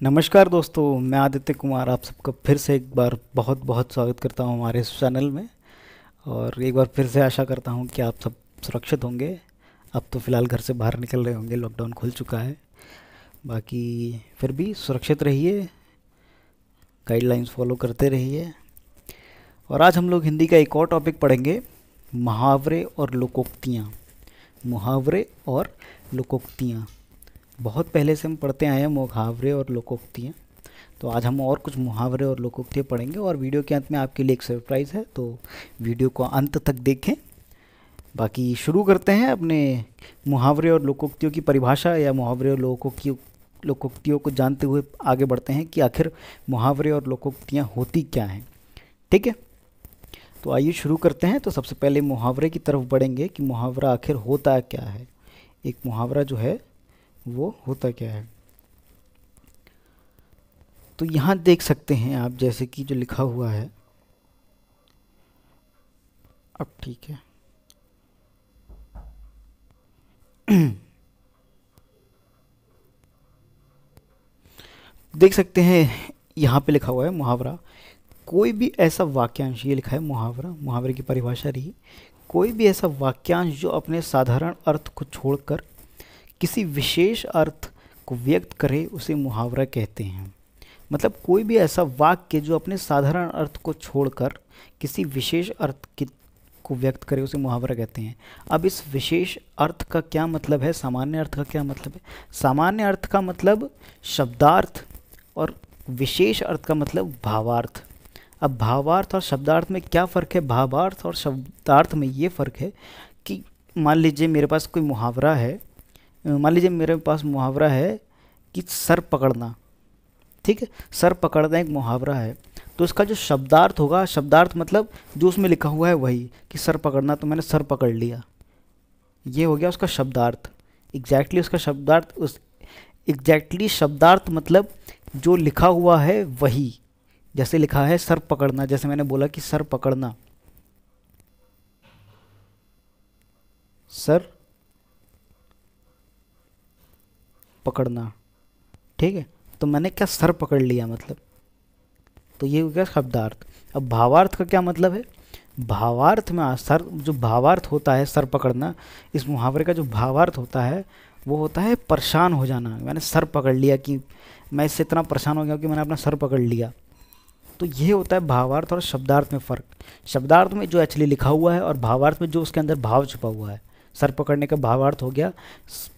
नमस्कार दोस्तों, मैं आदित्य कुमार आप सबका फिर से एक बार बहुत बहुत स्वागत करता हूं हमारे इस चैनल में। और एक बार फिर से आशा करता हूं कि आप सब सुरक्षित होंगे। अब तो फ़िलहाल घर से बाहर निकल रहे होंगे, लॉकडाउन खुल चुका है। बाकी फिर भी सुरक्षित रहिए, गाइडलाइंस फॉलो करते रहिए। और आज हम लोग हिंदी का एक और टॉपिक पढ़ेंगे, मुहावरे और लोकोक्तियाँ। मुहावरे और लोकोक्तियाँ बहुत पहले से हम पढ़ते आए हैं, मुहावरे और लोकोक्तियाँ। तो आज हम और कुछ मुहावरे और लोकोक्तियाँ पढ़ेंगे और वीडियो के अंत में आपके लिए एक सरप्राइज़ है, तो वीडियो को अंत तक देखें। बाकी शुरू करते हैं अपने मुहावरे और लोकोक्तियों की परिभाषा या मुहावरे और लोकोक्तियों को जानते हुए आगे बढ़ते हैं कि आखिर मुहावरे और लोकोक्तियाँ होती क्या हैं। ठीक है, तो आइए शुरू करते हैं। तो सबसे पहले मुहावरे की तरफ बढ़ेंगे कि मुहावरा आखिर होता क्या है। एक मुहावरा जो है वो होता क्या है। तो यहाँ देख सकते हैं आप, जैसे कि जो लिखा हुआ है। अब ठीक है। देख सकते हैं यहाँ पे लिखा हुआ है मुहावरा। कोई भी ऐसा वाक्यांश, ये लिखा है मुहावरा, मुहावरे की परिभाषा रही, कोई भी ऐसा वाक्यांश जो अपने साधारण अर्थ को छोड़कर किसी विशेष अर्थ को व्यक्त करे उसे मुहावरा कहते हैं। मतलब कोई भी ऐसा वाक्य जो अपने साधारण अर्थ को छोड़कर किसी विशेष अर्थ को व्यक्त करे उसे मुहावरा कहते हैं। अब इस विशेष अर्थ का क्या मतलब है, सामान्य अर्थ का क्या मतलब है। सामान्य अर्थ का मतलब शब्दार्थ और विशेष अर्थ का मतलब भावार्थ। अब भावार्थ और शब्दार्थ में क्या फ़र्क है। भावार्थ और शब्दार्थ में ये फ़र्क है कि मान लीजिए मेरे पास कोई मुहावरा है, मान लीजिए मेरे पास मुहावरा है कि सर पकड़ना। ठीक है, सर पकड़ना एक मुहावरा है। तो इसका जो शब्दार्थ होगा, शब्दार्थ मतलब जो उसमें लिखा हुआ है वही, कि सर पकड़ना, तो मैंने सर पकड़ लिया, ये हो गया उसका शब्दार्थ। एग्जैक्टली उसका शब्दार्थ, उस एग्जैक्टली शब्दार्थ मतलब जो लिखा हुआ है वही। जैसे लिखा है सर पकड़ना, जैसे मैंने बोला कि सर पकड़ना, सर पकड़ना। ठीक है, तो मैंने क्या सर पकड़ लिया मतलब, तो ये हो गया शब्दार्थ। अब भावार्थ का क्या मतलब है। भावार्थ में सर, जो भावार्थ होता है सर पकड़ना, इस मुहावरे का जो भावार्थ होता है वो होता है परेशान हो जाना। मैंने सर पकड़ लिया, कि मैं इससे इतना परेशान हो गया कि मैंने अपना सर पकड़ लिया। तो ये होता है भावार्थ और शब्दार्थ में फ़र्क। शब्दार्थ में जो एक्चुअली लिखा हुआ है और भावार्थ में जो उसके अंदर भाव छुपा हुआ है। सर पकड़ने का भावार्थ हो गया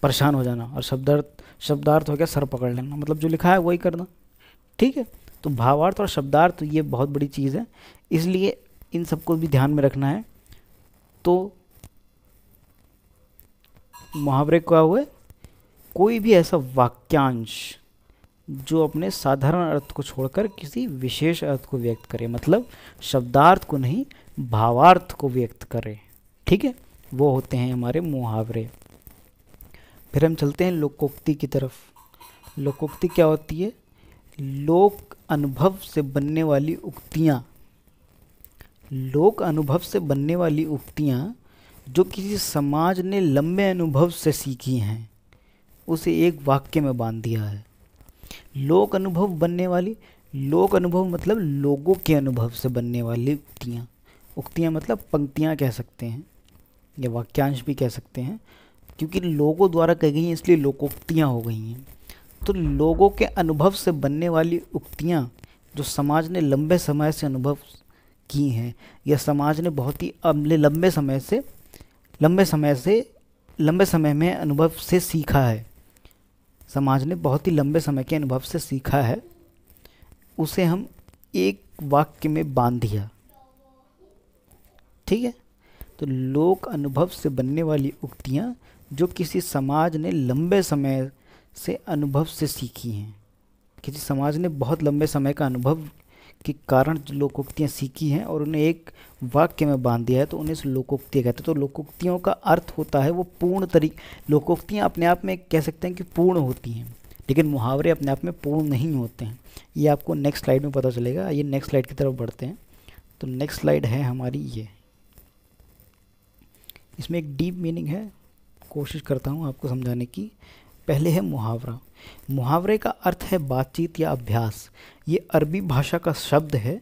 परेशान हो जाना, और शब्दार्थ हो गया सर पकड़ लेना, मतलब जो लिखा है वही करना। ठीक है, तो भावार्थ और शब्दार्थ ये बहुत बड़ी चीज़ है, इसलिए इन सबको भी ध्यान में रखना है। तो मुहावरे क्या हुए, कोई भी ऐसा वाक्यांश जो अपने साधारण अर्थ को छोड़कर किसी विशेष अर्थ को व्यक्त करे, मतलब शब्दार्थ को नहीं भावार्थ को व्यक्त करे। ठीक है, वो होते हैं हमारे मुहावरे। फिर हम चलते हैं लोकोक्ति की तरफ। लोकोक्ति क्या होती है। लोक अनुभव से बनने वाली उक्तियाँ। लोक अनुभव से बनने वाली उक्तियाँ जो किसी समाज ने लंबे अनुभव से सीखी हैं, उसे एक वाक्य में बांध दिया है। लोक अनुभव बनने वाली, लोक अनुभव मतलब लोगों के अनुभव से बनने वाली उक्तियाँ। उक्तियाँ मतलब पंक्तियाँ कह सकते हैं या वाक्यांश भी कह सकते हैं, क्योंकि लोगों द्वारा कही गई हैं इसलिए लोकोक्तियाँ हो गई हैं। तो लोगों के अनुभव से बनने वाली उक्तियाँ जो समाज ने लंबे समय से अनुभव की हैं, या समाज ने बहुत ही लंबे समय में अनुभव से सीखा है, समाज ने बहुत ही लंबे समय के अनुभव से सीखा है, उसे हम एक वाक्य में बांध दिया। ठीक है, तो लोक अनुभव से बनने वाली उक्तियाँ जो किसी समाज ने लंबे समय से अनुभव से सीखी हैं। किसी समाज ने बहुत लंबे समय का अनुभव के कारण जो लोकोक्तियाँ सीखी हैं और उन्हें एक वाक्य में बांध दिया है, तो उन्हें लोकोक्तियाँ कहते हैं। तो लोकोक्तियों का अर्थ होता है वो पूर्ण लोकोक्तियाँ अपने आप में कह सकते हैं कि पूर्ण होती हैं, लेकिन मुहावरे अपने आप में पूर्ण नहीं होते हैं। ये आपको नेक्स्ट स्लाइड में पता चलेगा। ये नेक्स्ट स्लाइड की तरफ बढ़ते हैं। तो नेक्स्ट स्लाइड है हमारी ये, इसमें एक डीप मीनिंग है, कोशिश करता हूँ आपको समझाने की। पहले है मुहावरा। मुहावरे का अर्थ है बातचीत या अभ्यास। ये अरबी भाषा का शब्द है।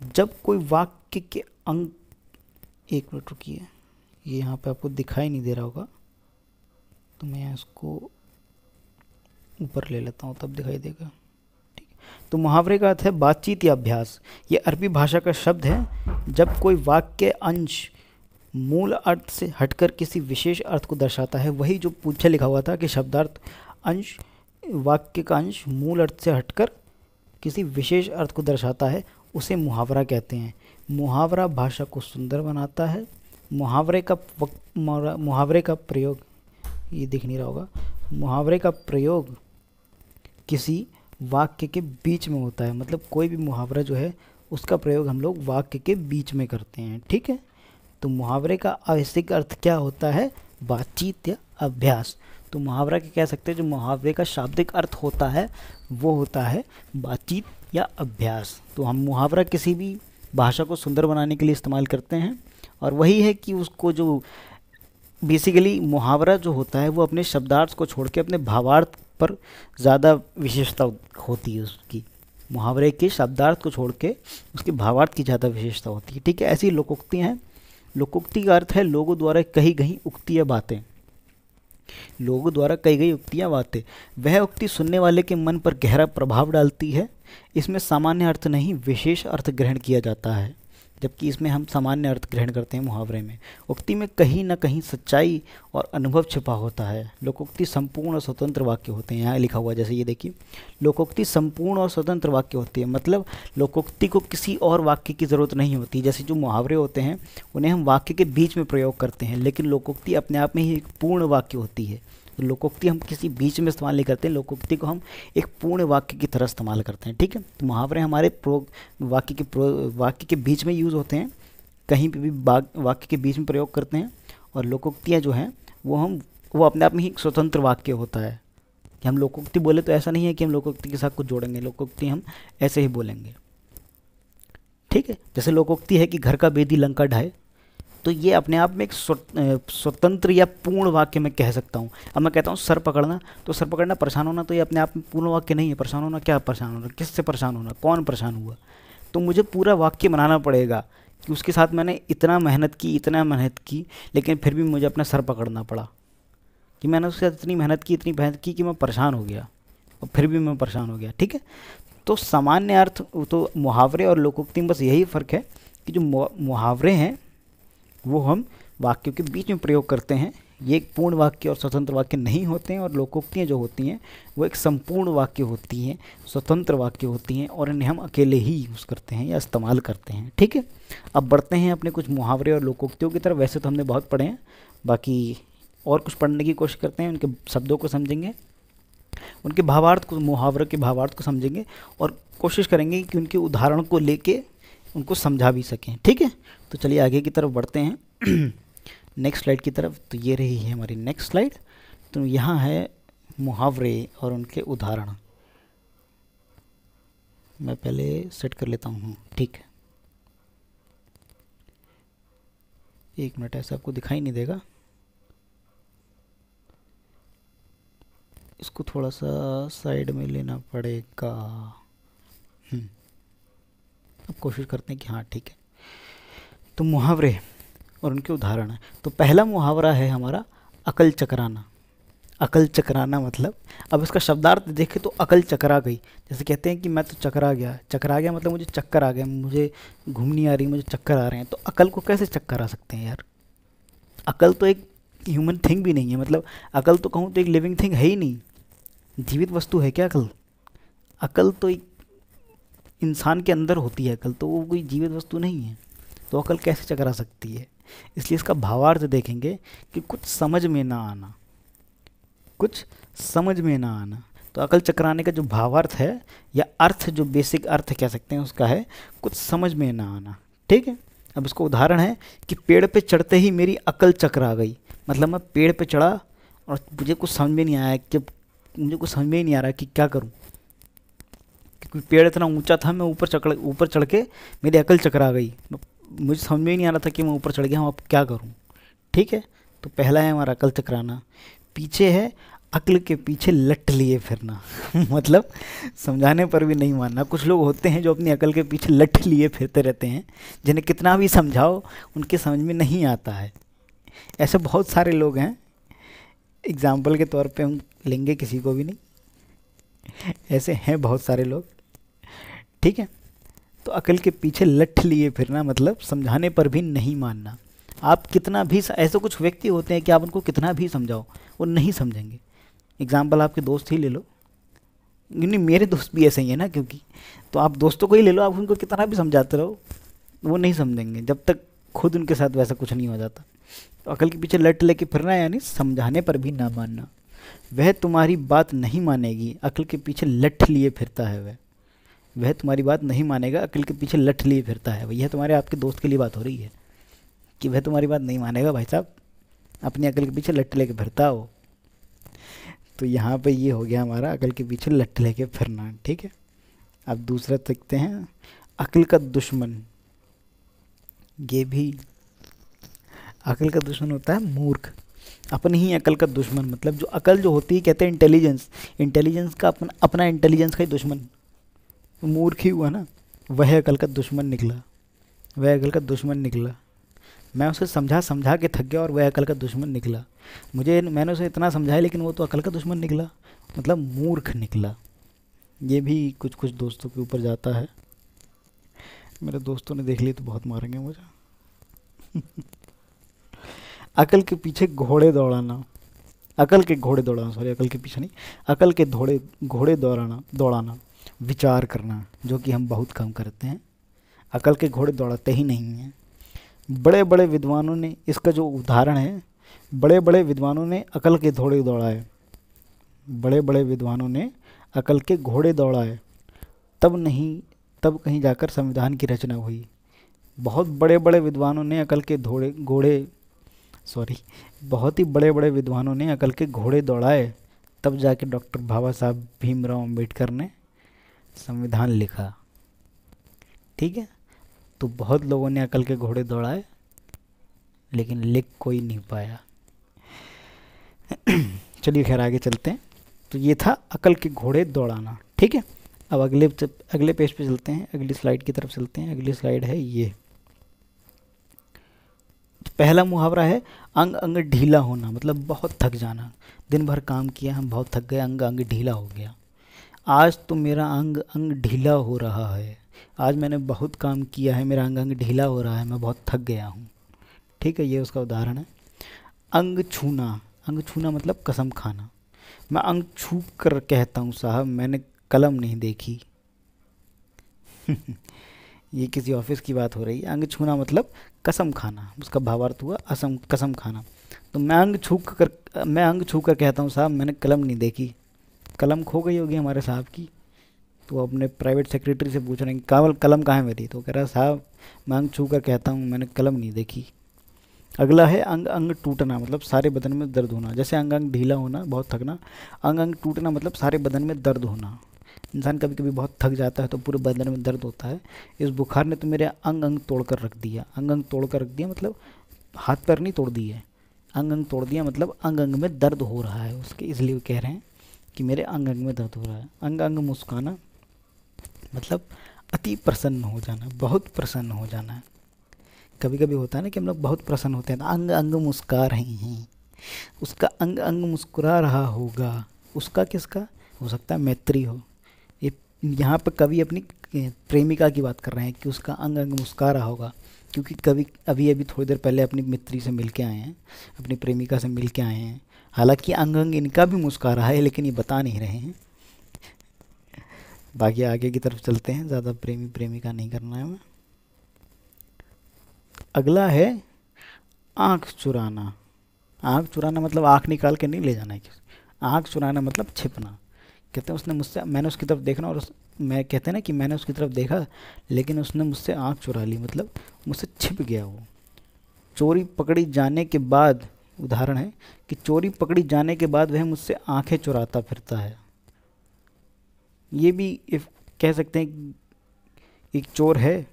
जब कोई वाक्य के अंग, एक मिनट रुकिए, ये यहाँ पे आपको दिखाई नहीं दे रहा होगा तो मैं इसको ऊपर ले लेता हूँ, तब दिखाई देगा। ठीक, तो मुहावरे का अर्थ है बातचीत या अभ्यास। ये अरबी भाषा का शब्द है। जब कोई वाक्य अंश मूल अर्थ से हटकर किसी विशेष अर्थ को दर्शाता है, वही जो पूछे लिखा हुआ था कि शब्दार्थ अंश, वाक्य का अंश मूल अर्थ से हटकर किसी विशेष अर्थ को दर्शाता है, उसे मुहावरा कहते हैं। मुहावरा भाषा को सुंदर बनाता है। मुहावरे का प्रयोग, ये दिख नहीं रहा होगा, मुहावरे का प्रयोग किसी वाक्य के बीच में होता है। मतलब कोई भी मुहावरा जो है उसका प्रयोग हम लोग वाक्य के बीच में करते हैं। ठीक है, तो मुहावरे का आवश्यक अर्थ क्या होता है? बातचीत या अभ्यास। तो मुहावरा के कह सकते हैं जो मुहावरे का शाब्दिक अर्थ होता है वो होता है बातचीत या अभ्यास। तो हम मुहावरा किसी भी भाषा को सुंदर बनाने के लिए इस्तेमाल करते हैं, और वही है कि उसको जो बेसिकली मुहावरा जो होता है वो अपने शब्दार्थ को छोड़ के अपने भावार्थ पर ज़्यादा विशेषता होती है उसकी। मुहावरे के शब्दार्थ को छोड़ के उसके भावार्थ की ज़्यादा विशेषता होती है। ठीक है, ऐसी लोकोक्ति हैं। लोकोक्ति का अर्थ है लोगों द्वारा कही गई उक्ति या बातें। लोगों द्वारा कही गई उक्ति या बातें, वह उक्ति सुनने वाले के मन पर गहरा प्रभाव डालती है। इसमें सामान्य अर्थ नहीं विशेष अर्थ ग्रहण किया जाता है, जबकि इसमें हम सामान्य अर्थ ग्रहण करते हैं मुहावरे में। उक्ति में कहीं ना कहीं सच्चाई और अनुभव छिपा होता है। लोकोक्ति संपूर्ण और स्वतंत्र वाक्य होते हैं। यहाँ लिखा हुआ जैसे ये देखिए, लोकोक्ति संपूर्ण और स्वतंत्र वाक्य होती है। मतलब लोकोक्ति को किसी और वाक्य की ज़रूरत नहीं होती। जैसे जो मुहावरे होते हैं उन्हें हम वाक्य के बीच में प्रयोग करते हैं, लेकिन लोकोक्ति अपने आप में ही एक पूर्ण वाक्य होती है। तो लोकोक्ति हम किसी बीच में इस्तेमाल नहीं करते हैं, लोकोक्ति को हम एक पूर्ण वाक्य की तरह इस्तेमाल करते हैं। ठीक है, तो मुहावरे हमारे वाक्य के बीच में यूज़ होते हैं, कहीं पे भी वाक्य के बीच में प्रयोग करते हैं। और लोकोक्तियाँ जो हैं वो अपने आप में ही एक स्वतंत्र वाक्य होता है। कि हम लोकोक्ति बोले तो ऐसा नहीं है कि हम लोकोक्ति के साथ कुछ जोड़ेंगे, लोकोक्ति हम ऐसे ही बोलेंगे। ठीक है, जैसे लोकोक्ति है कि घर का बेदी लंका ढाए, तो ये अपने आप में एक स्वतंत्र या पूर्ण वाक्य मैं कह सकता हूँ। अब मैं कहता हूँ सर पकड़ना, तो सर पकड़ना परेशान होना, तो ये अपने आप में पूर्ण वाक्य नहीं है। परेशान होना, क्या परेशान होना, किससे परेशान होना, कौन परेशान हुआ, तो मुझे पूरा वाक्य बनाना पड़ेगा कि उसके साथ मैंने इतना मेहनत की, लेकिन फिर भी मुझे अपना सर पकड़ना पड़ा, कि मैंने उसके साथ इतनी मेहनत की कि मैं परेशान हो गया, और फिर भी मैं परेशान हो गया। ठीक है, तो सामान्य अर्थ, तो मुहावरे और लोकोक्ति में बस यही फ़र्क है कि जो मुहावरे हैं वो हम वाक्यों के बीच में प्रयोग करते हैं। ये एक पूर्ण वाक्य और स्वतंत्र वाक्य नहीं होते हैं। और लोकोक्तियाँ जो होती हैं वो एक संपूर्ण वाक्य होती हैं, स्वतंत्र वाक्य होती हैं, और इन्हें हम अकेले ही यूज़ करते हैं या इस्तेमाल करते हैं। ठीक है, अब बढ़ते हैं अपने कुछ मुहावरे और लोकोक्तियों की तरफ। वैसे तो हमने बहुत पढ़े हैं, बाकी और कुछ पढ़ने की कोशिश करते हैं, उनके शब्दों को समझेंगे, उनके भावार्थ को, मुहावरे के भावार्थ को समझेंगे, और कोशिश करेंगे कि उनके उदाहरण को लेके उनको समझा भी सकें। ठीक है, तो चलिए आगे की तरफ बढ़ते हैं नेक्स्ट स्लाइड की तरफ। तो ये रही है हमारी नेक्स्ट स्लाइड। तो यहाँ है मुहावरे और उनके उदाहरण। मैं पहले सेट कर लेता हूँ। ठीक है, एक मिनट, ऐसा आपको दिखाई नहीं देगा, इसको थोड़ा सा साइड में लेना पड़ेगा। अब कोशिश करते हैं कि हाँ ठीक है। तो मुहावरे और उनके उदाहरण है। तो पहला मुहावरा है हमारा अकल चकराना। अकल चकराना मतलब, अब इसका शब्दार्थ देखें तो अकल चकरा गई। जैसे कहते हैं कि मैं तो चकरा गया मतलब मुझे चक्कर आ गया, मुझे घूम नहीं आ रही, मुझे चक्कर आ रहे हैं। तो अकल को कैसे चक्कर आ सकते हैं यार? अकल तो एक ह्यूमन थिंग भी नहीं है। मतलब अकल तो कहूँ तो एक लिविंग थिंग है ही नहीं, जीवित वस्तु है क्या अकल? अकल तो एक इंसान के अंदर होती है अकल, तो वो कोई जीवित वस्तु नहीं है। तो अकल कैसे चकरा सकती है? इसलिए इसका भावार्थ देखेंगे कि कुछ समझ में ना आना, कुछ समझ में ना आना। तो अकल चकराने का जो भावार्थ है या अर्थ, जो बेसिक अर्थ कह सकते हैं उसका है कुछ समझ में ना आना। ठीक है, अब इसको उदाहरण है कि पेड़ पे चढ़ते ही मेरी अकल चकरा गई। मतलब मैं पेड़ पे चढ़ा और मुझे कुछ समझ में नहीं आया कि मुझे कुछ समझ में ही नहीं आ रहा कि क्या करूं, क्योंकि पेड़ इतना ऊंचा था, मैं ऊपर चढ़ के मेरी अकल चकरा गई। मुझे समझ में ही नहीं आ रहा था कि मैं ऊपर चढ़ गया हूँ, अब क्या करूँ। ठीक है, तो पहला है हमारा अकल चकराना। पीछे है अक्ल के पीछे लट लिए फिरना मतलब समझाने पर भी नहीं मानना। कुछ लोग होते हैं जो अपनी अकल के पीछे लट लिए फिरते रहते हैं, जिन्हें कितना भी समझाओ उनके समझ में नहीं आता है। ऐसे बहुत सारे लोग हैं, एग्जाम्पल के तौर पे हम लेंगे, किसी को भी नहीं, ऐसे हैं बहुत सारे लोग, ठीक है। तो अकल के पीछे लट लिए फिरना मतलब समझाने पर भी नहीं मानना। आप कितना भी, ऐसे कुछ व्यक्ति होते हैं कि आप उनको कितना भी समझाओ वो नहीं समझेंगे। एग्जाम्पल आपके दोस्त ही ले लो, नहीं मेरे दोस्त भी ऐसे ही है ना, क्योंकि तो आप दोस्तों को ही ले लो, आप उनको कितना भी समझाते रहो वो नहीं समझेंगे जब तक खुद उनके साथ वैसा कुछ नहीं हो जाता। तो अकल के पीछे लट लेके फिरना यानी समझाने पर भी ना मानना। वह तुम्हारी बात नहीं मानेगी, अकल के पीछे लट लिए फिरता है वह तुम्हारी बात नहीं मानेगा, अकल के पीछे लट लिए फिरता है। यह तुम्हारे आपके दोस्त के लिए बात हो रही है कि वह तुम्हारी बात नहीं मानेगा भाई साहब, अपनी अकल के पीछे लट लेके फिरता हो। तो यहाँ पे ये हो गया हमारा अकल के पीछे लट लेके फिरना, ठीक है। अब दूसरा देखते हैं, अकल का दुश्मन। ये भी अकल का दुश्मन होता है मूर्ख, अपनी ही अकल का दुश्मन। मतलब जो अकल जो होती है, कहते हैं इंटेलिजेंस, इंटेलिजेंस का अपना इंटेलिजेंस का ही दुश्मन मूर्ख ही हुआ ना, वह अकल का दुश्मन निकला, वह अकल का दुश्मन निकला। मैं उसे समझा समझा के थक गया और वह अकल का दुश्मन निकला। मैंने उसे इतना समझाया लेकिन वो तो अकल का दुश्मन निकला, मतलब मूर्ख निकला। ये भी कुछ कुछ दोस्तों के ऊपर जाता है। मेरे दोस्तों ने देख ली तो बहुत मारेंगे मुझे अकल के पीछे घोड़े दौड़ाना, अकल के घोड़े दौड़ाना, सॉरी अकल के पीछे नहीं, अकल के घोड़े दौड़ाना विचार करना, जो कि हम बहुत कम करते हैं। अकल के घोड़े दौड़ाते ही नहीं हैं। बड़े बड़े विद्वानों ने, इसका जो उदाहरण है, बड़े बड़े विद्वानों ने अकल के घोड़े दौड़ाए, बड़े बड़े विद्वानों ने अकल के घोड़े दौड़ाए, तब कहीं जाकर संविधान की रचना हुई। बहुत बड़े बड़े विद्वानों ने अकल के बहुत ही बड़े बड़े विद्वानों ने अकल के घोड़े दौड़ाए, तब जाके डॉक्टर बाबा साहब भीमराव अम्बेडकर ने संविधान लिखा, ठीक है। तो बहुत लोगों ने अकल के घोड़े दौड़ाए लेकिन लिख कोई नहीं पाया चलिए खैर आगे चलते हैं। तो ये था अकल के घोड़े दौड़ाना, ठीक है। अब अगले पेज पे चलते हैं, अगली स्लाइड की तरफ चलते हैं। अगली स्लाइड है ये, पहला मुहावरा है अंग अंग ढीला होना, मतलब बहुत थक जाना। दिन भर काम किया, हम बहुत थक गए, अंग अंग ढीला हो गया। आज तो मेरा अंग अंग ढीला हो रहा है, आज मैंने बहुत काम किया है, मेरा अंग अंग ढीला हो रहा है, मैं बहुत थक गया हूँ, ठीक है। ये उसका उदाहरण है। अंग छूना मतलब कसम खाना। मैं अंग छू कर कहता हूँ साहब, मैंने कलम नहीं देखी ये किसी ऑफिस की बात हो रही है। अंग छूना मतलब कसम खाना, उसका भावार्थ हुआ कसम खाना। तो मैं अंग छू कर कहता हूँ साहब, मैंने कलम नहीं देखी। कलम खो गई होगी हमारे साहब की, तो अपने प्राइवेट सेक्रेटरी से पूछ रहे हैं कलम कहाँ है मेरी, तो कह रहा साहब मैं अंग छू कर कहता हूँ, मैंने कलम नहीं देखी। अगला है अंग अंग टूटना, मतलब सारे बदन में दर्द होना। जैसे अंग अंग ढीला होना, बहुत थकना, अंग अंग टूटना मतलब सारे बदन में दर्द होना। इंसान कभी कभी बहुत थक जाता है तो पूरे बदन में दर्द होता है। इस बुखार ने तो मेरे अंग अंग तोड़ कर रख दिया। अंग अंग तोड़ कर रख दिया मतलब हाथ पैर नहीं तोड़ दिए, अंग अंग तोड़ दिया मतलब अंग अंग में दर्द हो रहा है उसके, इसलिए वो कह रहे हैं कि मेरे अंग अंग में दर्द हो रहा है। अंग अंग मुस्काना मतलब अति प्रसन्न हो जाना, बहुत प्रसन्न हो जाना है। कभी कभी होता है ना कि हम लोग बहुत प्रसन्न होते हैं तो अंग अंग मुस्कुरा रहे हैं, उसका अंग अंग मुस्कुरा रहा होगा। उसका किसका हो सकता है, मैत्री हो। ये यहाँ पर कवि अपनी प्रेमिका की बात कर रहे हैं कि उसका अंग अंग मुस्कुरा रहा होगा, क्योंकि कवि अभी अभी थोड़ी देर पहले अपनी मित्री से मिल के आए हैं, अपनी प्रेमिका से मिल के आए हैं। हालांकि अंग अंग इनका भी मुस्कुरा रहा है लेकिन ये बता नहीं रहे हैं। बाकी आगे की तरफ चलते हैं, ज़्यादा प्रेमी प्रेमिका नहीं करना है हमें। अगला है आँख चुराना। आँख चुराना मतलब आँख निकाल के नहीं ले जाना है किसी, आँख चुराना मतलब छिपना। कहते हैं उसने मुझसे, मैंने उसकी तरफ देखना और मैं कहते हैं ना कि मैंने उसकी तरफ देखा लेकिन उसने मुझसे आँख चुरा ली, मतलब मुझसे छिप गया वो। चोरी पकड़ी जाने के बाद, उदाहरण है कि चोरी पकड़ी जाने के बाद वह मुझसे आँखें चुराता फिरता है। ये भी कह सकते हैं एक चोर है,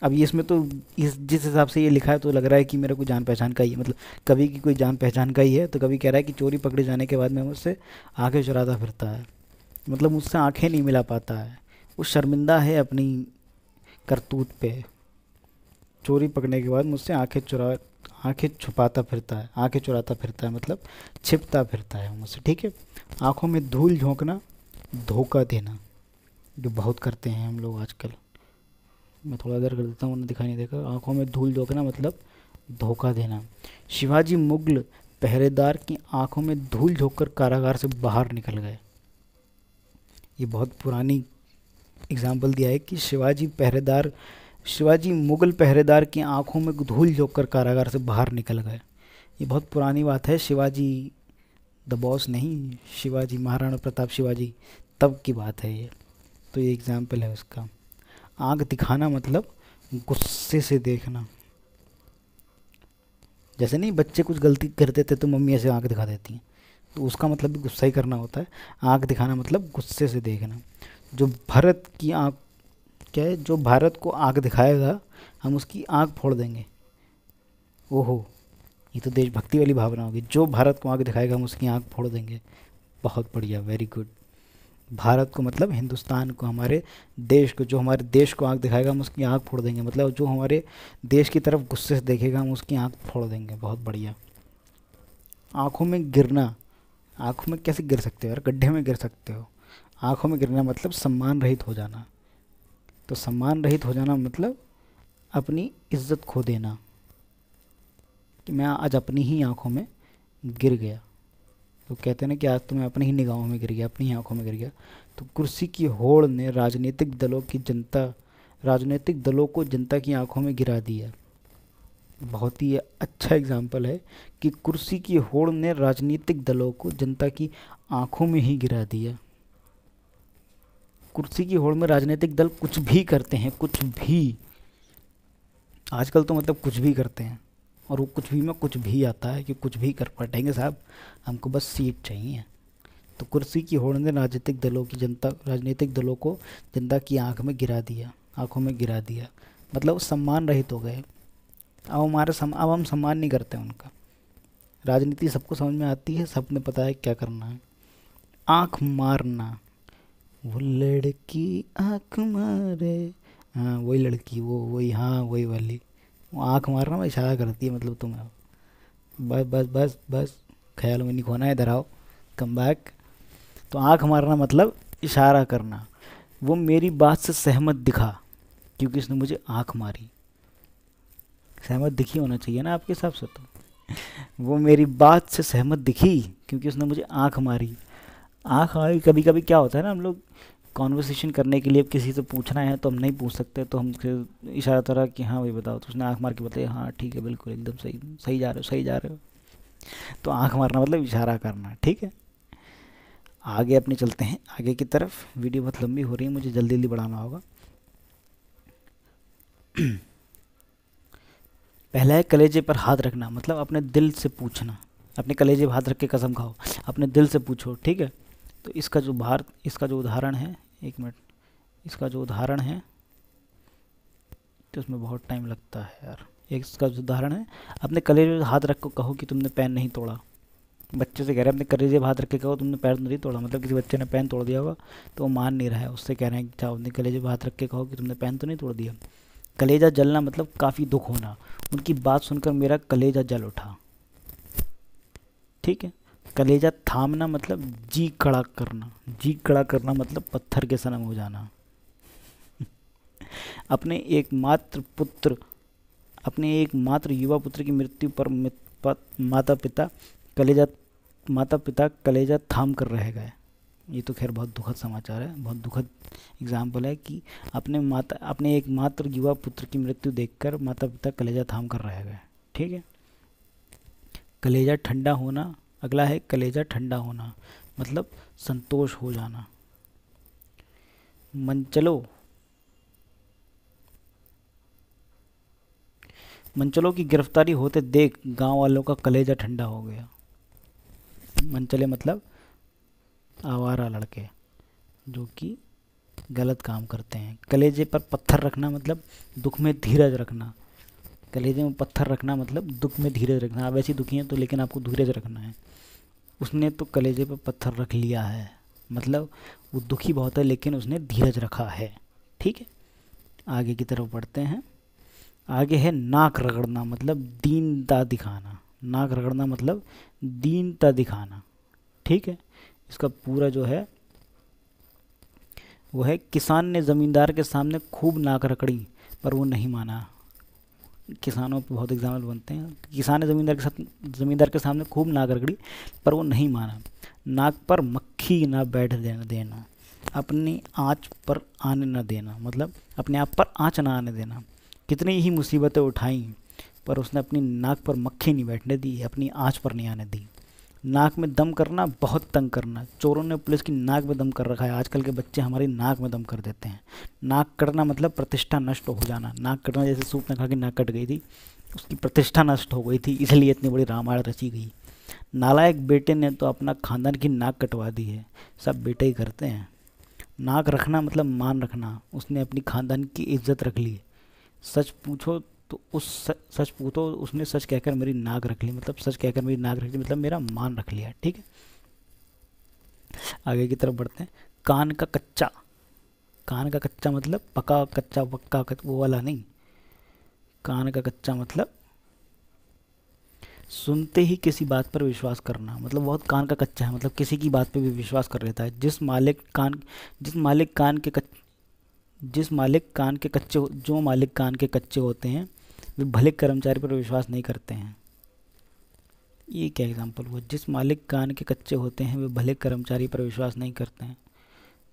अब ये इसमें तो इस जिस हिसाब से ये लिखा है तो लग रहा है कि मेरा कोई जान पहचान का ही है, मतलब कवि की कोई जान पहचान का ही है। तो कवि कह रहा है कि चोरी पकड़े जाने के बाद में मुझसे आंखें चुराता फिरता है, मतलब मुझसे आंखें नहीं मिला पाता है, वो शर्मिंदा है अपनी करतूत पे। चोरी पकड़ने के बाद मुझसे आंखें छुपाता फिरता है, आंखें चुराता फिरता है मतलब छिपता फिरता है मुझसे, ठीक है। आंखों में धूल झोंकना, धोखा देना, जो बहुत करते हैं हम लोग आजकल। मैं थोड़ा इधर कर देता हूँ, उन्हें दिखाई नहीं देगा। आंखों में धूल झोंकना मतलब धोखा देना। शिवाजी मुगल पहरेदार की आंखों में धूल झोंककर कारागार से बाहर निकल गए। ये बहुत पुरानी एग्जाम्पल दिया है कि शिवाजी मुगल पहरेदार की आंखों में धूल झोंककर कारागार से बाहर निकल गए। ये बहुत पुरानी बात है, शिवाजी द बॉस नहीं, शिवाजी महाराणा प्रताप शिवाजी तब की बात है ये। तो ये एग्जाम्पल है उसका। आंख दिखाना मतलब गुस्से से देखना। जैसे नहीं बच्चे कुछ गलती कर देते तो मम्मी ऐसे आंख दिखा देती हैं, तो उसका मतलब भी गुस्सा ही करना होता है। आंख दिखाना मतलब गुस्से से देखना। जो भारत की आंख क्या है, जो भारत को आंख दिखाएगा हम उसकी आंख फोड़ देंगे। ओहो, ये तो देशभक्ति वाली भावना होगी। जो भारत को आंख दिखाएगा हम उसकी आंख फोड़ देंगे। बहुत बढ़िया, वेरी गुड। भारत को मतलब हिंदुस्तान को, हमारे देश को, जो हमारे देश को आंख दिखाएगा हम उसकी आंख फोड़ देंगे, मतलब जो हमारे देश की तरफ गुस्से से देखेगा हम उसकी आंख फोड़ देंगे। बहुत बढ़िया। आंखों में गिरना, आंखों में कैसे गिर सकते हो यार, गड्ढे में गिर सकते हो। आंखों में गिरना मतलब सम्मान रहित हो जाना। तो सम्मान रहित हो जाना मतलब अपनी इज्जत खो देना, कि मैं आज अपनी ही आंखों में गिर गया। तो कहते हैं ना कि आज तो मैं अपनी ही निगाहों में गिर गया, अपनी ही आंखों में गिर गया। तो कुर्सी की होड़ ने राजनीतिक दलों को जनता की आंखों में गिरा दिया। बहुत ही अच्छा एग्जाम्पल है कि कुर्सी की होड़ ने राजनीतिक दलों को जनता की आंखों में ही गिरा दिया। कुर्सी की होड़ में राजनीतिक दल कुछ भी करते हैं, कुछ भी। आजकल तो मतलब कुछ भी करते हैं, और वो कुछ भी में कुछ भी आता है कि कुछ भी कर पटेंगे साहब, हमको बस सीट चाहिए। तो कुर्सी की होड़ ने राजनीतिक दलों को जनता की आंखों में गिरा दिया मतलब सम्मान रहित हो गए। अब हम सम्मान नहीं करते उनका। राजनीति सबको समझ में आती है, सबने पता है क्या करना है। आंख मारना, वो लड़की आंख मारे, हाँ वही लड़की, वो वही, हाँ वही वाली। वो आंख मारना में इशारा करती है, मतलब तुम्हें बस बस बस बस ख्याल में नहीं खोना है, इधर आओ, कम बैक। तो आंख मारना मतलब इशारा करना। वो मेरी बात से सहमत दिखा क्योंकि उसने मुझे आंख मारी। सहमत दिखी होना चाहिए ना आपके हिसाब से। तो वो मेरी बात से सहमत दिखी क्योंकि उसने मुझे आंख मारी। आंख मारी, कभी कभी क्या होता है ना, हम लोग कॉन्वर्सेशन करने के लिए किसी से पूछना है तो हम नहीं पूछ सकते, तो हम इशारा तरह कि हाँ भाई बताओ, तो उसने आंख मार के बताया हाँ ठीक है बिल्कुल एकदम सही, सही जा रहे हो, सही जा रहे हो। तो आंख मारना मतलब इशारा करना, ठीक है। आगे अपने चलते हैं आगे की तरफ। वीडियो बहुत लंबी हो रही है, मुझे जल्दी जल्दी बढ़ाना होगा। पहला है कलेजे पर हाथ रखना, मतलब अपने दिल से पूछना। अपने कलेजे पर हाथ रख के कसम खाओ, अपने दिल से पूछो, ठीक है। तो इसका जो उदाहरण है, एक मिनट, इसका जो उदाहरण है तो उसमें बहुत टाइम लगता है यार। इसका जो उदाहरण है, अपने कलेजे पर हाथ रख को कहो कि तुमने पेन नहीं तोड़ा। बच्चे से कह रहे हैं अपने कलेजे पर हाथ रख के कहो तुमने पेन नहीं तोड़ा, मतलब किसी बच्चे ने पेन तोड़ दिया होगा तो वो मान नहीं रहा है, उससे कह रहे हैं कि चाहो अपने कलेजे पर हाथ रख के कहो कि तुमने पेन तो नहीं तोड़ दिया। कलेजा जलना मतलब काफ़ी दुख होना। उनकी बात सुनकर मेरा कलेजा जल उठा, ठीक है। कलेजा थामना मतलब जी कड़ा करना। जी कड़ा करना मतलब पत्थर के सनम हो जाना। अपने एकमात्र युवा पुत्र की मृत्यु पर माता पिता कलेजा थाम कर रह गए। ये तो खैर बहुत दुखद समाचार है, बहुत दुखद एग्जाम्पल है कि अपने एकमात्र युवा पुत्र की मृत्यु देखकर माता पिता कलेजा थाम कर रह गए, ठीक है। कलेजा ठंडा होना, अगला है कलेजा ठंडा होना मतलब संतोष हो जाना। मंचलों की गिरफ्तारी होते देख गांव वालों का कलेजा ठंडा हो गया। मंचले मतलब आवारा लड़के जो कि गलत काम करते हैं। कलेजे पर पत्थर रखना मतलब दुख में धीरज रखना। कलेजे में पत्थर रखना मतलब दुख में धीरज रखना। आप ऐसी दुखी हैं तो लेकिन आपको धीरज रखना है। उसने तो कलेजे पर पत्थर रख लिया है, मतलब वो दुखी बहुत है लेकिन उसने धीरज रखा है। ठीक है, आगे की तरफ बढ़ते हैं। आगे है नाक रगड़ना मतलब दीनता दिखाना। नाक रगड़ना मतलब दीनता दिखाना। ठीक है, इसका पूरा जो है वो है, किसान ने ज़मींदार के सामने खूब नाक रगड़ी पर वो नहीं माना। किसानों पे बहुत एग्जाम्पल बनते हैं। किसान ने ज़मींदार के सामने खूब नाक रगड़ी पर वो नहीं माना। नाक पर मक्खी ना बैठ देना, अपनी आँच पर आने न देना, मतलब अपने आप पर आँच ना आने देना। कितनी ही मुसीबतें उठाई पर उसने अपनी नाक पर मक्खी नहीं बैठने दी, अपनी आँच पर नहीं आने दी। नाक में दम करना बहुत तंग करना। चोरों ने पुलिस की नाक में दम कर रखा है। आजकल के बच्चे हमारी नाक में दम कर देते हैं। नाक कटना मतलब प्रतिष्ठा नष्ट हो जाना। नाक कटना जैसे सूप ने कहा कि नाक कट गई थी, उसकी प्रतिष्ठा नष्ट हो गई थी, इसलिए इतनी बड़ी रामायण रची गई। नालायक बेटे ने तो अपना खानदान की नाक कटवा दी है। सब बेटे ही करते हैं। नाक रखना मतलब मान रखना। उसने अपनी खानदान की इज्जत रख ली। सच पूछो तो सच पूछो, उसने सच कहकर मेरी नाक रख ली, मतलब सच कहकर मेरी नाक रख ली मतलब मेरा मान रख लिया। ठीक है, आगे की तरफ बढ़ते हैं। कान का कच्चा। कान का कच्चा मतलब पका कच्चा, पक्का वो वाला नहीं। कान का कच्चा मतलब सुनते ही किसी बात पर विश्वास करना, मतलब बहुत कान का कच्चा है, मतलब किसी की बात पे भी विश्वास कर लेता है। जिस मालिक कान के कच्चे जो मालिक कान के कच्चे होते हैं वे भले कर्मचारी पर विश्वास नहीं करते हैं। ये क्या एग्जाम्पल हुआ? जिस मालिक कान के कच्चे होते हैं वे भले कर्मचारी पर विश्वास नहीं करते हैं।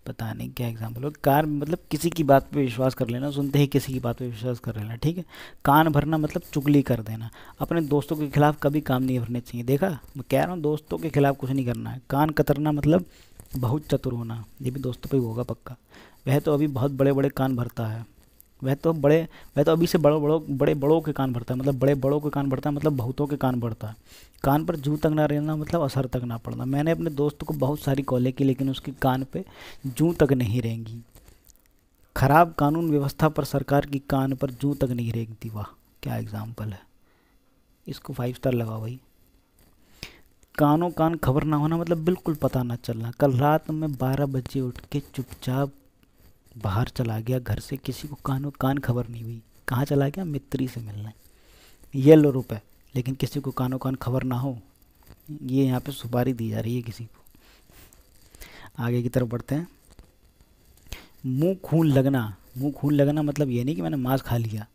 पता नहीं क्या एग्जाम्पल हो। कार मतलब किसी की बात पे विश्वास कर लेना, सुनते ही किसी की बात पे विश्वास कर लेना। ठीक है, कान भरना मतलब चुगली कर देना। अपने दोस्तों के खिलाफ कभी काम नहीं भरने चाहिए। देखा, मैं कह रहा हूँ दोस्तों के खिलाफ कुछ नहीं करना है। कान कतरना मतलब बहुत चतुर होना। ये भी दोस्तों पे ही होगा पक्का। वह तो अभी बहुत बड़े बड़े कान भरता है। वह तो अभी से बड़े बड़ों के कान भरता है, मतलब बड़े बड़ों के कान भरता है, मतलब बहुतों के कान भरता है। कान पर जूं तक ना रहना मतलब असर तक ना पड़ना। मैंने अपने दोस्त को बहुत सारी कॉलें की लेकिन उसके कान पे जूं तक नहीं रहेंगी। खराब कानून व्यवस्था पर सरकार की कान पर जूं तक नहीं रेंगती। वाह, क्या एग्जाम्पल है। इसको 5 स्टार लगाओ भाई। कानों कान खबर ना होना मतलब बिल्कुल पता ना चलना। कल रात में 12 बजे उठ के चुपचाप बाहर चला गया घर से, किसी को कानों कान खबर नहीं हुई। कहाँ चला गया? मित्री से मिलने। ये लो रुपए, लेकिन किसी को कानों कान खबर ना हो। ये यहाँ पे सुपारी दी जा रही है किसी को। आगे की तरफ बढ़ते हैं। मुंह खून लगना। मुंह खून लगना मतलब ये नहीं कि मैंने मांस खा लिया।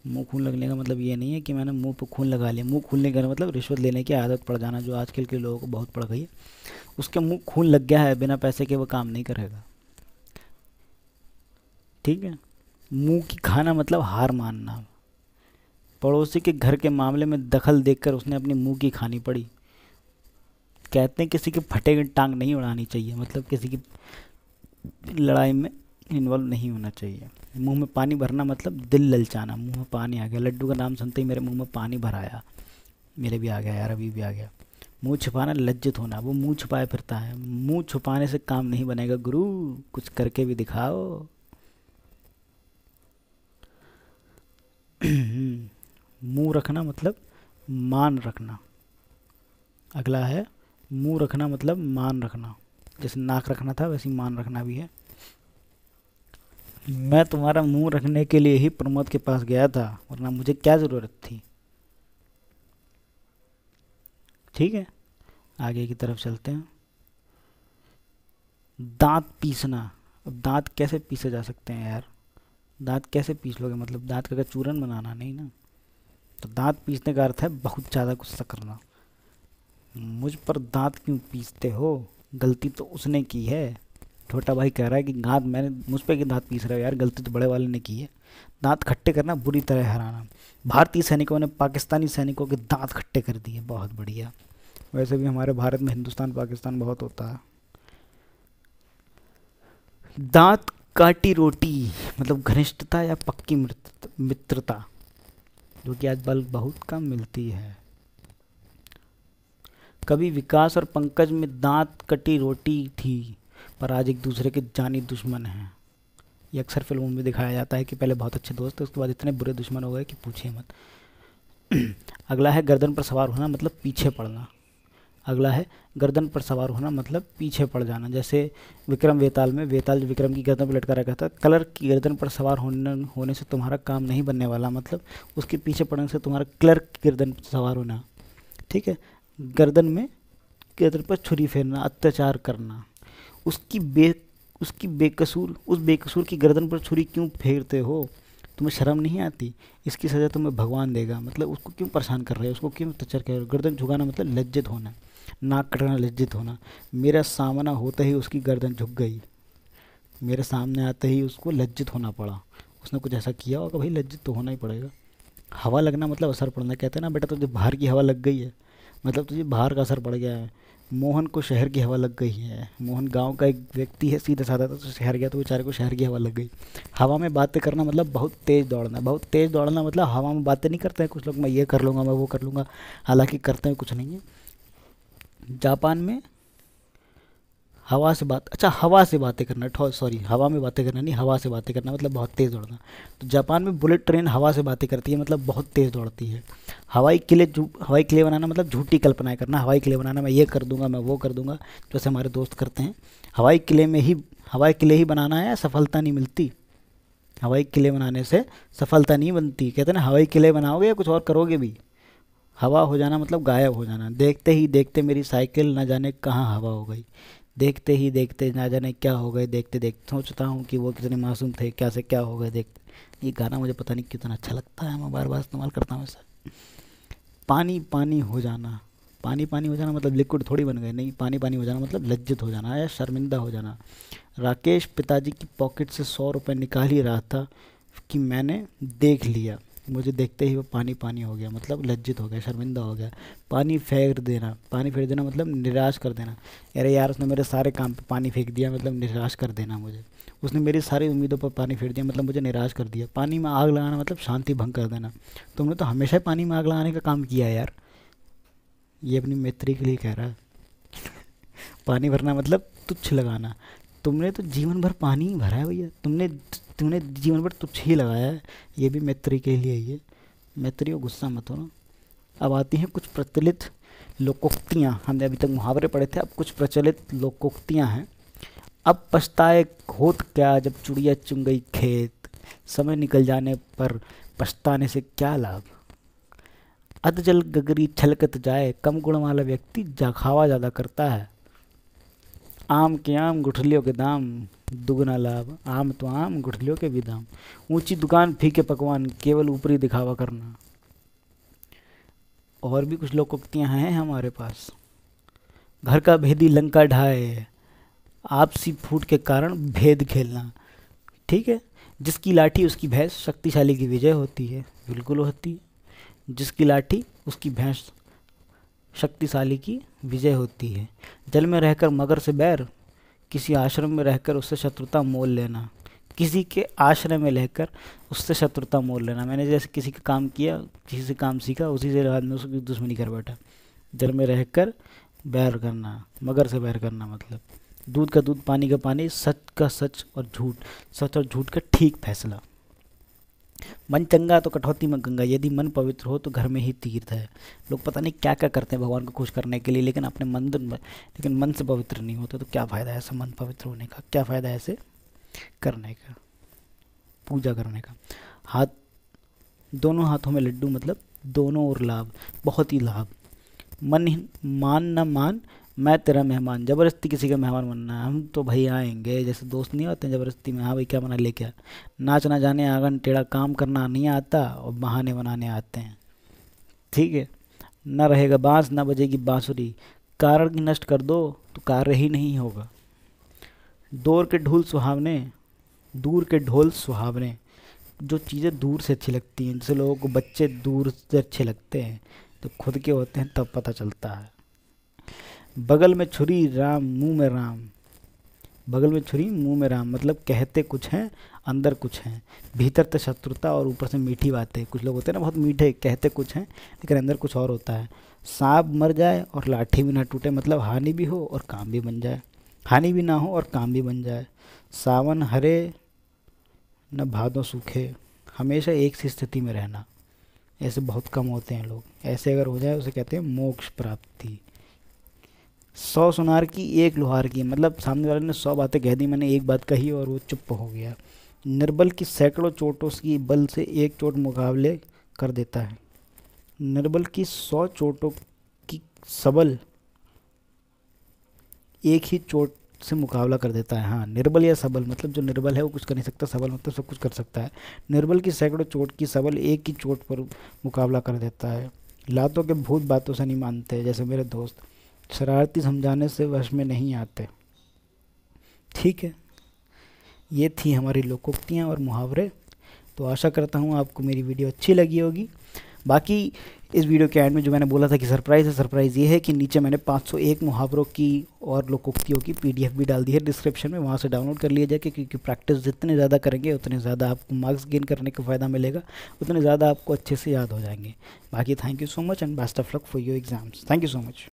मुंह खून लगने का मतलब ये नहीं है कि मैंने मुंह पे खून लगा लिया। मुंह खून का मतलब रिश्वत लेने की आदत पड़ जाना, जो आजकल के लोगों को बहुत पड़ गई है। उसके मुंह खून लग गया है, बिना पैसे के वो काम नहीं करेगा। ठीक है, मुंह की खाना मतलब हार मानना। पड़ोसी के घर के मामले में दखल देकर उसने अपनी मुंह की खानी पड़ी। कहते हैं किसी के फटे की टांग नहीं उड़ानी चाहिए, मतलब किसी की लड़ाई में इन्वॉल्व नहीं होना चाहिए। मुंह में पानी भरना मतलब दिल ललचाना। मुंह में पानी आ गया। लड्डू का नाम सुनते ही मेरे मुंह में पानी भर आया। मेरे भी आ गया यार, अभी भी आ गया। मुंह छुपाना लज्जित होना। वो मुंह छुपाए फिरता है। मुंह छुपाने से काम नहीं बनेगा गुरु, कुछ करके भी दिखाओ। मुंह रखना मतलब मान रखना। अगला है मुंह रखना मतलब मान रखना। जैसे नाक रखना था वैसे मान रखना भी है। मैं तुम्हारा मुंह रखने के लिए ही प्रमोद के पास गया था, वरना मुझे क्या ज़रूरत थी। ठीक है, आगे की तरफ चलते हैं। दांत पीसना। अब दांत कैसे पीसे जा सकते हैं यार? दांत कैसे पीस लोगे? मतलब दांत का चूरन बनाना नहीं ना। तो दांत पीसने का अर्थ है बहुत ज़्यादा गुस्सा करना। मुझ पर दांत क्यों पीसते हो? गलती तो उसने की है। छोटा भाई कह रहा है कि दांत मैंने मुझ पे क्यों दांत पीस रहे हो यार, गलती तो बड़े वाले ने की है। दांत खट्टे करना, बुरी तरह हराना। भारतीय सैनिकों ने पाकिस्तानी सैनिकों के दांत खट्टे कर दिए। बहुत बढ़िया। वैसे भी हमारे भारत में हिंदुस्तान पाकिस्तान बहुत होता है। दांत काटी रोटी मतलब घनिष्ठता या पक्की मित्रता, जो कि आजकल बहुत कम मिलती है। कभी विकास और पंकज में दांत कटी रोटी थी, पर आज एक दूसरे के जानी दुश्मन हैं। ये अक्सर फिल्मों में दिखाया जाता है कि पहले बहुत अच्छे दोस्त थे, उसके बाद इतने बुरे दुश्मन हो गए कि पूछिए मत। अगला है गर्दन पर सवार होना मतलब पीछे पड़ना। अगला है गर्दन पर सवार होना मतलब पीछे पड़ जाना। जैसे विक्रम वेताल में वेताल जो विक्रम की गर्दन पर लटका रखा था, कलर की गर्दन पर सवार होने से तुम्हारा काम नहीं बनने वाला, मतलब उसके पीछे पड़ने से तुम्हारा क्लर्क की गर्दन पर सवार होना। ठीक है, गर्दन पर छुरी फेरना, अत्याचार करना। उसकी बेकसूर, उस बेकसूर की गर्दन पर छुरी क्यों फेरते हो, तुम्हें शर्म नहीं आती? इसकी सज़ा तुम्हें भगवान देगा, मतलब उसको क्यों परेशान कर रहे हो, उसको क्यों अत्याचार कर रहे हो? गर्दन झुकाना मतलब लज्जित होना, नाक कटना लज्जित होना। मेरा सामना होते ही उसकी गर्दन झुक गई, मेरे सामने आते ही उसको लज्जित होना पड़ा। उसने कुछ ऐसा किया होगा, भाई लज्जित तो होना ही पड़ेगा। हवा लगना मतलब असर पड़ना। कहते हैं ना बेटा तुझे बाहर की हवा लग गई है, मतलब तुझे बाहर का असर पड़ गया है। मोहन को शहर की हवा लग गई है। मोहन गांव का एक व्यक्ति है, सीधा साधा था, तो शहर गया तो बेचारे को शहर की हवा लग गई। हवा में बातें करना मतलब बहुत तेज़ दौड़ना। बहुत तेज़ दौड़ना मतलब हवा में बातें नहीं करते हैं कुछ लोग, मैं ये कर लूँगा, मैं वो कर लूँगा, हालांकि करते हैं कुछ नहीं है। जापान में हवा से बात, अच्छा हवा से बातें करना, सॉरी, हवा में बातें करना नहीं, हवा से बातें करना मतलब बहुत तेज़ दौड़ना। तो जापान में बुलेट ट्रेन हवा से बातें करती है, मतलब बहुत तेज़ दौड़ती है। हवाई किले बनाना मतलब झूठी कल्पनाएं करना। हवाई किले बनाना, मैं ये कर दूंगा, मैं वो कर दूंगा, जैसे हमारे दोस्त करते हैं। हवाई किले ही बनाना है, सफलता नहीं मिलती। हवाई किले बनाने से सफलता नहीं बनती। कहते हैं ना, हवाई किले बनाओगे या कुछ और करोगे भी, हवा हो जाना मतलब गायब हो जाना। देखते ही देखते मेरी साइकिल न जाने कहाँ हवा हो गई, देखते ही देखते ना जाने क्या हो गए, देखते देखते सोचता हूँ कि वो कितने मासूम थे, क्या से क्या हो गए देखते। ये गाना मुझे पता नहीं कितना अच्छा लगता है, मैं बार बार इस्तेमाल करता हूँ इसे। पानी पानी हो जाना, पानी पानी हो जाना मतलब लिक्विड थोड़ी बन गए, नहीं, पानी पानी हो जाना मतलब लज्जित हो जाना या शर्मिंदा हो जाना। राकेश पिताजी की पॉकेट से 100 रुपये निकाल ही रहा था कि मैंने देख लिया, मुझे देखते ही वो पानी पानी हो गया, मतलब लज्जित हो गया, शर्मिंदा हो गया। पानी फेर देना मतलब निराश कर देना। अरे यार उसने मेरे सारे काम पे पानी फेंक दिया, मतलब निराश कर देना मुझे। उसने मेरी सारी उम्मीदों पर पानी फेर दिया, मतलब मुझे निराश कर दिया। पानी में आग लगाना मतलब शांति भंग कर देना। तुमने तो हमेशा पानी में आग लगाने का काम किया है यार। ये अपनी मैत्री के लिए कह रहा है। पानी भरना मतलब तुच्छ लगाना। तुमने तो जीवन भर पानी ही भरा है भैया, तुमने जीवन भर तुच्छ ही लगाया है। ये भी मैत्री के लिए ही है। मैत्री को गुस्सा मत होना। अब आती हैं कुछ प्रचलित लोकोक्तियाँ। हमने अभी तक मुहावरे पढ़े थे, अब कुछ प्रचलित लोकोक्तियाँ हैं। अब पछताए होत क्या जब चुड़िया चुन गई खेत, समय निकल जाने पर पछताने से क्या लाभ। अधजल गगरी छलकत जाए, कम गुण वाला व्यक्ति खावा ज़्यादा करता है। आम के आम गुठलियों के दाम, दुगना लाभ। आम तो आम, गुठलियों के भी दाम। ऊंची दुकान फीके पकवान, केवल ऊपरी दिखावा करना। और भी कुछ लोकोक्तियाँ हैं हमारे पास। घर का भेदी लंका ढाए, आपसी फूट के कारण भेद खेलना। ठीक है, जिसकी लाठी उसकी भैंस, शक्तिशाली की विजय होती है। बिल्कुल होती है, जिसकी लाठी उसकी भैंस, शक्तिशाली की विजय होती है। जल में रहकर मगर से बैर, किसी आश्रम में रहकर उससे शत्रुता मोल लेना। किसी के आश्रय में रहकर उससे शत्रुता मोल लेना। मैंने जैसे किसी का काम किया, किसी से काम सीखा, उसी से बाद में उसकी दुश्मनी कर बैठा। जल में रहकर बैर करना, मगर से बैर करना मतलब दूध का दूध, पानी का पानी, सच का सच और झूठ, सच और झूठ का ठीक फैसला। मन चंगा तो कटौती में गंगा, यदि मन पवित्र हो तो घर में ही तीर्थ है। लोग पता नहीं क्या क्या करते हैं भगवान को खुश करने के लिए, लेकिन अपने लेकिन मन से पवित्र नहीं होते, तो क्या फ़ायदा है ऐसा मन पवित्र होने का, क्या फ़ायदा है ऐसे करने का, पूजा करने का। हाथ, दोनों हाथों में लड्डू मतलब दोनों ओर लाभ, बहुत ही लाभ। मान न मान, मैं तेरा मेहमान, ज़बरदस्ती किसी का मेहमान बनना है। हम तो भाई आएंगे, जैसे दोस्त नहीं होते हैं ज़बरदस्ती में, हाँ भाई क्या बना ले क्या। नाच ना जाने आंगन टेढ़ा, काम करना नहीं आता और बहाने बनाने आते हैं। ठीक है, न रहेगा बांस न बजेगी बांसुरी, कारण की नष्ट कर दो तो कार्य ही नहीं होगा। दूर के ढोल सुहावने, जो चीज़ें दूर से अच्छी लगती हैं, जैसे लोगों को बच्चे दूर से अच्छे लगते हैं, तो खुद के होते हैं तब पता चलता है। बगल में छुरी राम मुंह में राम, बगल में छुरी मुंह में राम मतलब कहते कुछ हैं अंदर कुछ हैं, भीतर तो शत्रुता और ऊपर से मीठी बातें। कुछ लोग होते हैं ना बहुत मीठे, कहते कुछ हैं लेकिन अंदर कुछ और होता है। सांप मर जाए और लाठी भी ना टूटे मतलब हानि भी हो और काम भी बन जाए। हानि भी ना हो और काम भी बन जाए। सावन हरे न भादों सूखे, हमेशा एक सी स्थिति में रहना। ऐसे बहुत कम होते हैं लोग, ऐसे अगर हो जाए उसे कहते हैं मोक्ष प्राप्ति। 100 सुनार की एक लोहार की, मतलब सामने वाले ने 100 बातें कह दी, मैंने एक बात कही और वो चुप हो गया। निर्बल की सैकड़ों चोटों की बल से एक चोट मुकाबले कर देता है। निर्बल की 100 चोटों की सबल एक ही चोट से मुकाबला कर देता है। हाँ, निर्बल या सबल, मतलब जो निर्बल है वो कुछ कर नहीं सकता, सबल मतलब सब कुछ कर सकता है। निर्बल की सैकड़ों चोट की सबल एक ही चोट पर मुकाबला कर देता है। लातों के भूत बातों से नहीं मानते, जैसे मेरे दोस्त शरारती समझाने से वश में नहीं आते। ठीक है, ये थी हमारी लोकोक्तियाँ और मुहावरे। तो आशा करता हूँ आपको मेरी वीडियो अच्छी लगी होगी। बाकी इस वीडियो के एंड में जो मैंने बोला था कि सरप्राइज़ है, सरप्राइज़ ये है कि नीचे मैंने 501 मुहावरों की और लोकोक्तियों की पीडीएफ भी डाल दी है डिस्क्रिप्शन में, वहाँ से डाउनलोड कर लिया जाए, क्योंकि प्रैक्टिस जितने ज़्यादा करेंगे उतने ज़्यादा आपको मार्क्स गेन करने का फ़ायदा मिलेगा, उतने ज़्यादा आपको अच्छे से याद हो जाएंगे। बाकी thank you so much and best of luck for your exams. Thank you so much.